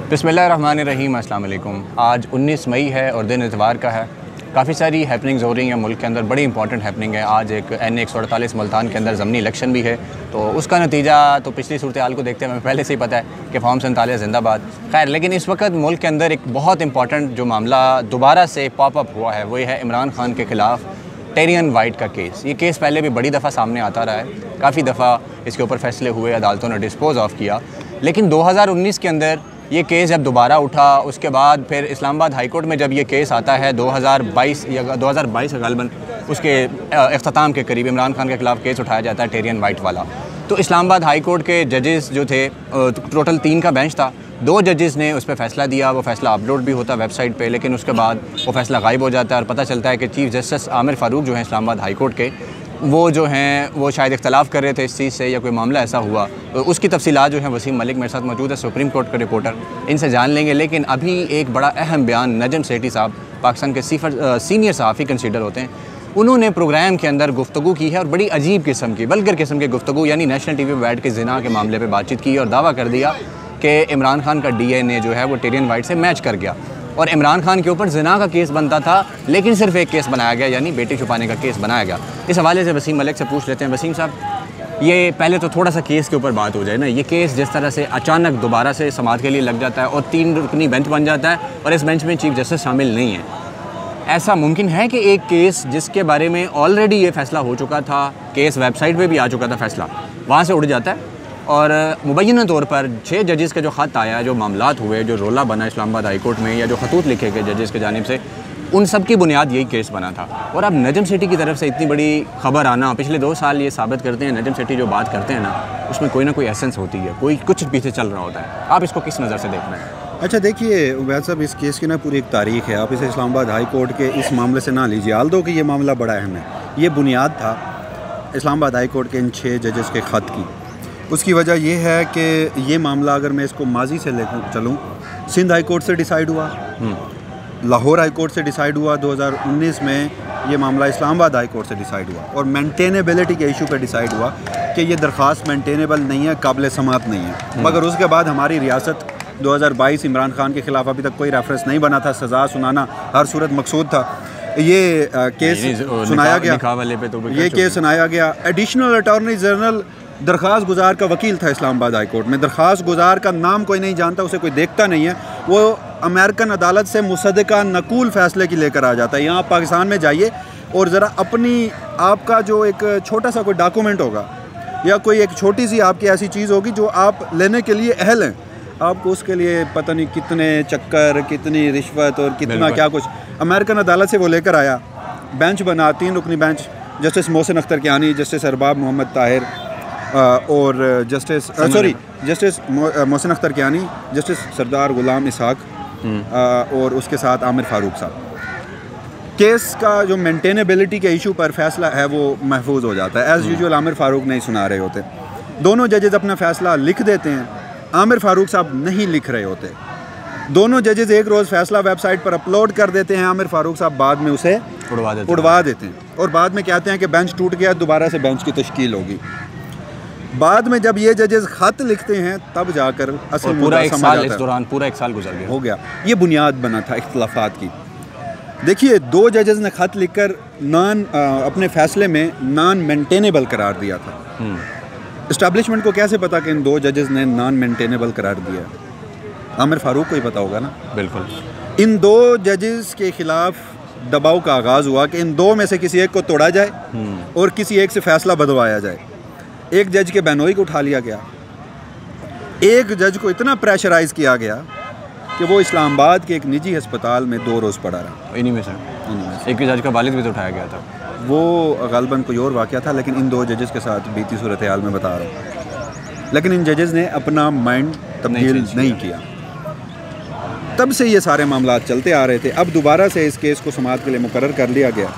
बिस्मिल्लाहिर्रहमानिर्रहीम, अस्सलाम वालेकुम। आज 19 मई है और दिन इतवार का है। काफ़ी सारी हैपनिंग्स हो रही हैं मुल्क के अंदर, बड़ी इंपॉर्टेंट हैपनिंग है। आज एक NA-148 मुल्तान के अंदर ज़मनी इलेक्शन भी है, तो उसका नतीजा तो पिछली सूरत हाल को देखते हुए हमें पहले से ही पता है कि फॉर्म 47 जिंदाबाद। खैर, लेकिन इस वक्त मुल्क के अंदर एक बहुत इंपॉर्टेंट जो मामला दोबारा से पॉपअप हुआ है वो है इमरान खान के ख़िलाफ़ टेरियन वाइट का केस। ये केस पहले भी बड़ी दफ़ा सामने आता रहा है, काफ़ी दफ़ा इसके ऊपर फैसले हुए, अदालतों ने डिस्पोज ऑफ किया। लेकिन 2019 के अंदर ये केस जब दोबारा उठा, उसके बाद फिर इस्लामाबाद हाई कोर्ट में जब ये केस आता है 2022 गालिबन उसके अख्ताम के करीब इमरान खान के ख़िलाफ़ केस उठाया जाता है टेरियन वाइट वाला। तो इस्लामाबाद हाई कोर्ट के जजेस जो थे, टोटल 3 का बेंच था, 2 जजेस ने उस पर फ़ैसला दिया। वो फ़ैसला अपलोड भी होता वेबसाइट पे, लेकिन उसके बाद वो फ़ैसला गायब हो जाता है और पता चलता है कि चीफ़ जस्टिस आमिर फ़ारूक जो हैं इस्लामाबाद हाई कोर्ट के, वो जो हैं वो शायद इख्तलाफ कर रहे थे इस चीज़ से, या कोई मामला ऐसा हुआ। तो उसकी तफसीलात जो हैं वसीम मलिक मेरे साथ मौजूद है, सुप्रीम कोर्ट के रिपोर्टर, इनसे जान लेंगे। लेकिन अभी एक बड़ा अहम बयान नजम सेठी साहब, पाकिस्तान के सीनियर सहाफ़ी कंसीडर होते हैं, उन्होंने प्रोग्राम के अंदर गुफ्तगू की है और बड़ी अजीब किस्म की, वल्गर किस्म की गुफ्तगू, यानी नेशनल TV पर बैठ के ज़िना के मामले पर बातचीत की और दावा कर दिया कि इमरान खान का DNA जो है वो टेरियन वाइट से मैच कर गया और इमरान खान के ऊपर ज़िना का केस बनता था, लेकिन सिर्फ एक केस बनाया गया, यानी बेटी छुपाने का केस बनाया गया। इस हवाले से वसीम मलिक से पूछ लेते हैं। वसीम साहब, ये पहले तो थोड़ा सा केस के ऊपर बात हो जाए ना। ये केस जिस तरह से अचानक दोबारा से समाअत के लिए लग जाता है और 3 रुकनी बेंच बन जाता है और इस बेंच में चीफ जस्टिस शामिल नहीं है, ऐसा मुमकिन है कि एक केस जिसके बारे में ऑलरेडी ये फैसला हो चुका था, केस वेबसाइट पर भी आ चुका था फैसला, वहाँ से उड़ जाता है और मुबैना तौर पर 6 जजेस का जो ख़त आया, जो मामलात हुए, जो रोला बना इस्लामाबाद हाई कोर्ट में, या जो खतूत लिखे गए जजेस की जानिब से, उन सब की बुनियाद यही केस बना था। और अब नजम सेठी की तरफ से इतनी बड़ी खबर आना, पिछले 2 साल ये साबित करते हैं नजम सेठी जो बात करते हैं ना, उसमें कोई ना कोई एसेंस होती है, कोई कुछ पीछे चल रहा होता है। आप इसको किस नज़र से देख रहे हैं? अच्छा, देखिए उबैद साहब, इस केस की ना पूरी एक तारीख़ है। आप इसे इस्लामाबाद हाई कोर्ट के इस मामले से ना लीजिए, आल दो कि ये मामला बड़ा अहम है। ये बुनियाद था इस्लामाबाद हाई कोर्ट के इन 6 जजेस के ख़त की। उसकी वजह यह है कि ये मामला, अगर मैं इसको माजी से लेकर चलूँ, सिंध हाई कोर्ट से डिसाइड हुआ, लाहौर हाई कोर्ट से डिसाइड हुआ, 2019 में ये मामला इस्लामाबाद हाई कोर्ट से डिसाइड हुआ और मेंटेनेबिलिटी के इशू पे डिसाइड हुआ कि ये दरख्वास्त मेंटेनेबल नहीं है, काबिल समाअत नहीं है। मगर उसके बाद हमारी रियासत 2022 इमरान खान के ख़िलाफ़ अभी तक कोई रेफरेंस नहीं बना था, सज़ा सुनाना हर सूरत मकसूद था। ये केस सुनाया गया, ये केस सुनाया गया। एडिशनल अटॉर्नी जनरल दरख्वास्त गुजार का वकील था इस्लामाबाद हाई कोर्ट में। दरख्वास्त गुजार का नाम कोई नहीं जानता, उसे कोई देखता नहीं है, वो अमेरिकन अदालत से मुसद्दका नकूल फ़ैसले की लेकर आ जाता है। यहाँ आप पाकिस्तान में जाइए और ज़रा अपनी, आपका जो एक छोटा सा कोई डॉक्यूमेंट होगा या कोई एक छोटी सी आपकी ऐसी चीज़ होगी जो आप लेने के लिए अहल हैं, आपको उसके लिए पता नहीं कितने चक्कर, कितनी रिश्वत और कितना क्या कुछ। अमेरिकन अदालत से वो लेकर आया, बेंच बना, 3 रुकनी bench, justice Mohsin Akhtar Kiani, justice Arbab Mohammad Tahir और जस्टिस मोहसिन अख्तर कियानी, जस्टिस सरदार गुलाम इसहाक और उसके साथ आमिर फ़ारूक साहब। केस का जो मेंटेनेबिलिटी के इशू पर फैसला है वो महफूज हो जाता है। एज़ यूजुअल आमिर फ़ारूक नहीं सुना रहे होते, दोनों जजेस अपना फ़ैसला लिख देते हैं, आमिर फ़ारूक साहब नहीं लिख रहे होते। दोनों जजेस एक रोज़ फैसला वेबसाइट पर अपलोड कर देते हैं, आमिर फ़ारूक साहब बाद में उसे उड़वा देते हैं और बाद में कहते हैं कि बेंच टूट गया, दोबारा से बेंच की तश्कील होगी। बाद में जब ये जजेस खत लिखते हैं तब जाकर असल पूरा एक साल, इस दौरान पूरा 1 साल गुजर गया, हो गया। ये बुनियाद बना था इख्तलाफात की। देखिए, 2 जजेस ने खत लिखकर अपने फैसले में नॉन मेंटेनेबल करार दिया था। इस्टेब्लिशमेंट को कैसे पता कि इन 2 जजेस ने नॉन मेंटेनेबल करार दिया? आमिर फ़ारूक को ही पता होगा ना। बिल्कुल। इन 2 जजेस के ख़िलाफ़ दबाव का आगाज़ हुआ कि इन 2 में से किसी एक को तोड़ा जाए और किसी एक से फ़ैसला बदलवाया जाए। एक जज के बहनोई को उठा लिया गया, एक जज को इतना प्रेशराइज़ किया गया कि वो इस्लामाबाद के एक निजी अस्पताल में 2 रोज़ पड़ा रहा। इन्हीं में से एक जज का वालिद भी तो उठाया गया था। वो गालिबन कोई और वाक़या था, लेकिन इन 2 जजेस के साथ बीती सूरत हाल में बता रहा हूँ। लेकिन इन जजेस ने अपना माइंड तब्दील नहीं किया। तब से ये सारे मामला चलते आ रहे थे। अब दोबारा से इस केस को समाअत के लिए मुकर्रर कर लिया गया।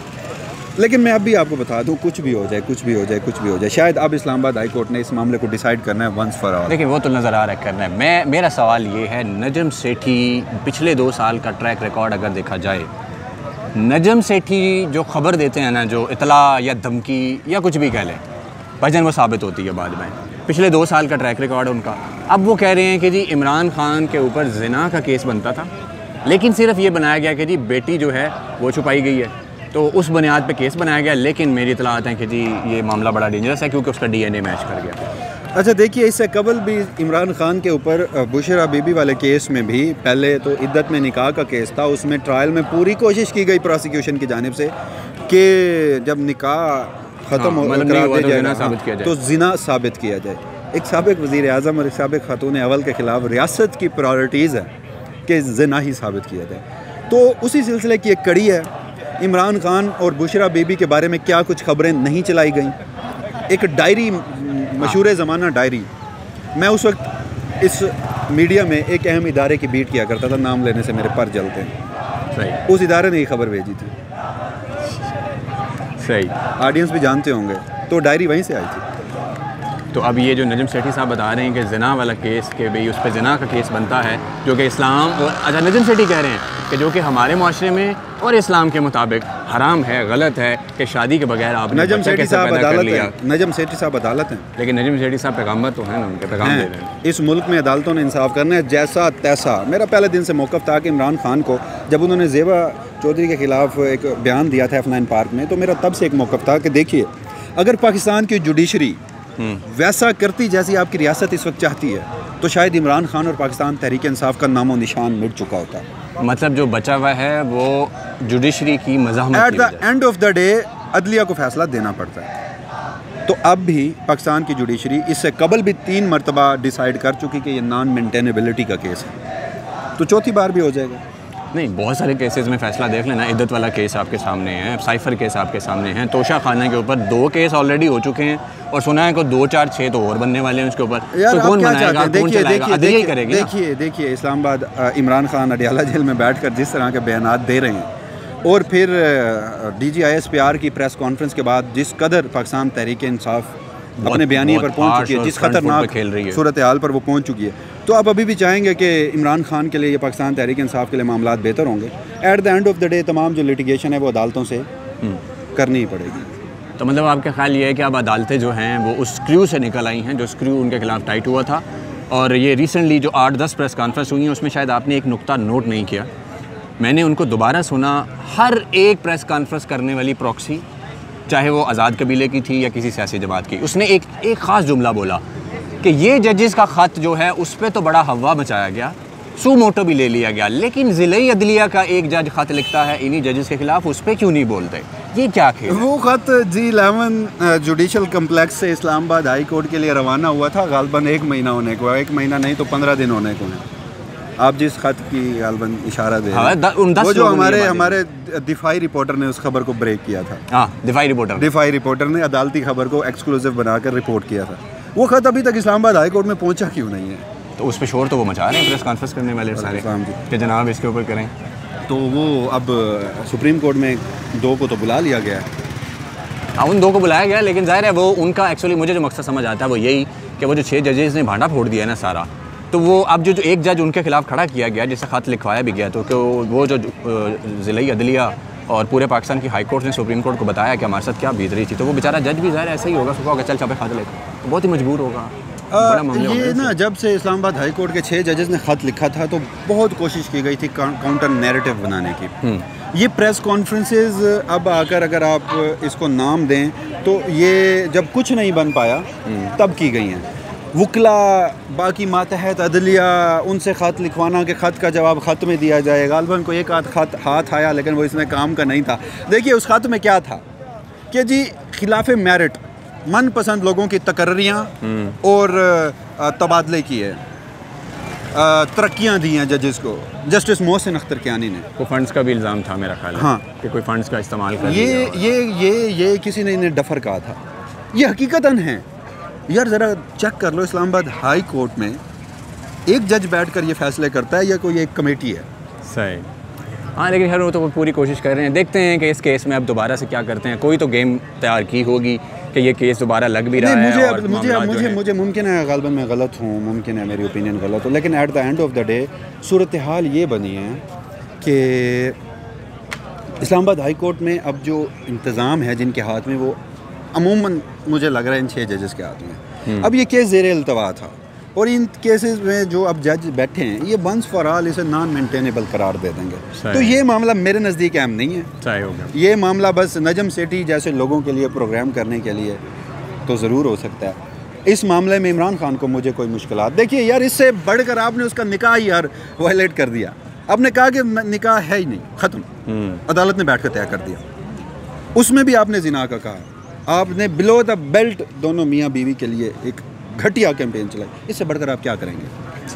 लेकिन मैं अब भी आपको बता दूं, कुछ भी हो जाए, कुछ भी हो जाए, कुछ भी हो जाए, शायद अब इस्लामाबाद हाई कोर्ट ने इस मामले को डिसाइड करना है वंस फॉर ऑल। देखिए, वो तो नज़र आ रहा है करना है। मेरा सवाल ये है, नजम सेठी पिछले 2 साल का ट्रैक रिकॉर्ड अगर देखा जाए, नजम सेठी जो खबर देते हैं ना, जो इतला या धमकी या कुछ भी कह लें, भाईजान वो साबित होती है बाद में। पिछले 2 साल का ट्रैक रिकॉर्ड है उनका। अब वो कह रहे हैं कि जी इमरान खान के ऊपर ज़िना का केस बनता था, लेकिन सिर्फ ये बनाया गया कि जी बेटी जो है वो छुपाई गई है, तो उस बुनियाद पे केस बनाया गया। लेकिन मेरी इत्तलात है कि जी ये मामला बड़ा डेंजरस है क्योंकि उसका DNA मैच कर गया। अच्छा देखिए, इससे कबल भी इमरान खान के ऊपर बुशरा बीबी वाले केस में भी पहले तो इद्दत में निकाह का केस था, उसमें ट्रायल में पूरी कोशिश की गई प्रोसिक्यूशन की जानिब से कि जब निकाह ख़त्म हो तो ज़िना साबित किया जाए। एक साबिक़ वज़ीर आज़म और एक साबिक़ खातून अव्वल के ख़िलाफ़ रियासत की प्रायोरिटीज़ है कि ज़िना ही साबित किया जाए। तो उसी सिलसिले की एक कड़ी है। इमरान खान और बुशरा बीबी के बारे में क्या कुछ खबरें नहीं चलाई गई। एक डायरी, मशहूर ज़माना डायरी, मैं उस वक्त इस मीडिया में एक अहम इदारे की बीट किया करता था, नाम लेने से मेरे पर जलते हैं। उस इदारे ने ये खबर भेजी थी। सही, ऑडियंस भी जानते होंगे, तो डायरी वहीं से आई थी। तो अब ये जो नजम सेठी साहब बता रहे हैं कि ज़िना वाला केस के भाई उस पर ज़िना का केस बनता है जो कि इस्लाम और अच्छा नजम सेठी कह रहे हैं कि जो कि हमारे माशरे में और इस्लाम के मुताबिक हराम है, गलत है कि शादी के बगैर आपने नजम सेठी साहब अदालत है, नजम सेठी साहब अदालत हैं, लेकिन नजम सेठी साहब पैगम्बर तो हैं ना, उनके पैगाम दे रहे हैं। इस मुल्क में अदालतों ने इंसाफ करना है जैसा तैसा। मेरा पहले दिन से मौक़िफ़ था कि इमरान खान को जब उन्होंने ज़ेबा चौधरी के ख़िलाफ़ एक बयान दिया था F9 पार्क में, तो मेरा तब से एक मौक़िफ़ था कि देखिए, अगर पाकिस्तान की जुडिशरी वैसा करती जैसी आपकी रियासत इस वक्त चाहती है, तो शायद इमरान खान और पाकिस्तान तहरीक इंसाफ का नामो निशान मिट चुका होता। मतलब जो बचा हुआ है वो जुडिशरी की मज़ाहमत। At the end of the day अदलिया को फैसला देना पड़ता है। तो अब भी पाकिस्तान की जुडिशरी इससे कबल भी 3 मरतबा डिसाइड कर चुकी कि ये नॉन मेंटेनेबिलिटी का केस है, तो चौथी बार भी हो जाएगा। नहीं, बहुत सारे केसेस में फ़ैसला देख लेना। इद्दत वाला केस आपके सामने है, साइफ़र केस आपके सामने हैं, तोशा खाना के ऊपर 2 केस ऑलरेडी हो चुके हैं और सुना है कि 2, 4, 6 तो और बनने वाले हैं उसके ऊपर। तो कौन बनाएगा, कौन चलाएगा? अदलिया ही करेगी ना। देखिए इस्लामाबाद इमरान खान अडियाला जेल में बैठकर जिस तरह के बयानात दे रहे हैं, और फिर DGISPR की प्रेस कॉन्फ्रेंस के बाद जिस कदर पाकिस्तान तहरीक इंसाफ अपने बयानिए पर पहुँच चुकी है, जिस खतरनाक सूरत हाल पर वो पहुँच चुकी है, तो आप अभी भी चाहेंगे कि इमरान खान के लिए या पाकिस्तान तहरीक इंसाफ के लिए मामला बेहतर होंगे। Eight the end of the day तमाम जो लिटिगेशन है वो अदालतों से करनी ही पड़ेगी। तो मतलब आपका ख्याल ये है कि अब अदालतें जो हैं वो उस स्क्रू से निकल आई हैं जो स्क्रू उनके खिलाफ टाइट हुआ था। और ये रिसेंटली जो 8-10 प्रेस कॉन्फ्रेंस हुई हैं उसमें शायद आपने एक नुक्ता नोट नहीं किया, मैंने उनको दोबारा सुना। हर एक प्रेस कॉन्फ्रेंस करने वाली प्रॉक्सी, चाहे वो आज़ाद कबीले की थी या किसी सियासी जमात की, उसने एक ख़ास जुमला बोला कि ये जजेस का ख़त जो है उस पर तो बड़ा हवा मचाया गया, सू मोटो भी ले लिया गया, लेकिन ज़िले अदलिया का एक जज ख़त लिखता है इन्हीं जजेस के ख़िलाफ़, उस पर क्यों नहीं बोलते? ये क्या खेल? वो ख़त G11 जुडिशल कम्प्लेक्स से इस्लामाबाद हाई कोर्ट के लिए रवाना हुआ था। गालबन 1 महीना होने को है, 1 महीना नहीं तो 15 दिन होने को है। आप जिस ख़त की गालबन इशारा दे रहे हैं, वो जो हमारे दिफाई रिपोर्टर ने उस खबर को ब्रेक किया था। हाँ, दिफाई रिपोर्टर ने अदालती खबर को एक्सक्लूसिव बनाकर रिपोर्ट किया था। वो ख़त अभी तक इस्लामाबाद हाई कोर्ट में पहुंचा क्यों नहीं है? तो उस पर शोर तो वो मचा रहे हैं प्रेस कॉन्फ्रेंस करने वाले सारे कि जनाब इसके ऊपर करें। तो वो अब सुप्रीम कोर्ट में 2 को तो बुला लिया गया है। हाँ, उन 2 को बुलाया गया, लेकिन ज़ाहिर है वो उनका एक्चुअली मुझे जो मकसद समझ आता है वो यही कि वो जो 6 जजेस ने भांडा फोड़ दिया है ना सारा, तो वो अब जो एक जज उनके खिलाफ खड़ा किया गया जिससे ख़त लिखवाया भी गया, तो वो जो ज़िले अदलिया और पूरे पाकिस्तान की हाई कोर्ट ने सुप्रीम कोर्ट को बताया कि हमारे साथ क्या बीत रही थी, तो वो बेचारा जज भी ज़ाहिर ऐसा ही होगा, सुबह होगा चल छापे ख़त लेकर, तो बहुत ही मजबूर होगा। ये ना जब से इस्लामाबाद हाई कोर्ट के 6 जजेस ने ख़त लिखा था तो बहुत कोशिश की गई थी काउंटर नैरेटिव बनाने की। ये प्रेस कॉन्फ्रेंसेस अब आकर अगर आप इसको नाम दें तो ये जब कुछ नहीं बन पाया तब की गई हैं। वकला बाकी मातहत अदलिया उनसे ख़त लिखवाना कि ख़त का जवाब ख़त में दिया जाए। गालबन को एक ख़त हाथ आया लेकिन वो इसमें काम का नहीं था। देखिए उस ख़त में क्या था कि जी खिलाफ मेरिट मनपसंद लोगों की तकर्रियाँ और तबादले की है, तरक्कियाँ दी हैं जजेस को। जस्टिस मोहसिन अख्तर कियानी ने को फंड्स का भी इल्ज़ाम था मेरा ख्याल है। हाँ, कि कोई फंड्स का इस्तेमाल कर ये किसी ने इन्हें डफर कहा था। ये हकीकतन है यार, ज़रा चेक कर लो इस्लामाबाद हाई कोर्ट में एक जज बैठकर ये फैसले करता है या कोई एक कमेटी है? सही। हाँ, लेकिन खैर वो तो पूरी कोशिश कर रहे हैं, देखते हैं कि इस केस में अब दोबारा से क्या करते हैं। कोई तो गेम तैयार की होगी कि ये केस दोबारा लग भी रहा है। मुझे मुमकिन है गालबन में गलत हूँ, मुमकिन है मेरी ओपिनियन गलत हो, लेकिन at the end of the day सूरत हाल ये बनी है कि इस्लामाबाद हाई कोर्ट में अब जो इंतज़ाम है जिनके हाथ में, वो अमूमन मुझे लग रहा है इन 6 जजेस के हाथ में। अब ये केस ज़ेर इल्तवा था और इन केसेस में जो अब जज बैठे हैं ये वंस फॉर ऑल इसे नॉन मेंटेनेबल करार दे देंगे। तो ये मामला मेरे नज़दीक अहम नहीं है। सही हो गया। ये मामला बस नजम सेठी जैसे लोगों के लिए प्रोग्राम करने के लिए तो ज़रूर हो सकता है। इस मामले में इमरान खान को मुझे कोई मुश्किलात, देखिए यार इससे बढ़कर आपने उसका निकाह ही यार वायलेट कर दिया। आपने कहा कि निकाह है ही नहीं, ख़त्म, अदालत ने बैठ कर तय कर दिया। उसमें भी आपने जिना का कहा, आपने बिलो द बेल्ट दोनों मियाँ बीवी के लिए एक घटिया कैंपेन चलाई। इससे बढ़कर आप क्या करेंगे?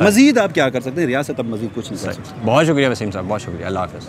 मज़ीद आप क्या कर सकते हैं? रियासत अब मज़ीद कुछ नहीं कर सकती। बहुत शुक्रिया वसीम साहब, बहुत शुक्रिया। अल्लाह हाफ़िज़।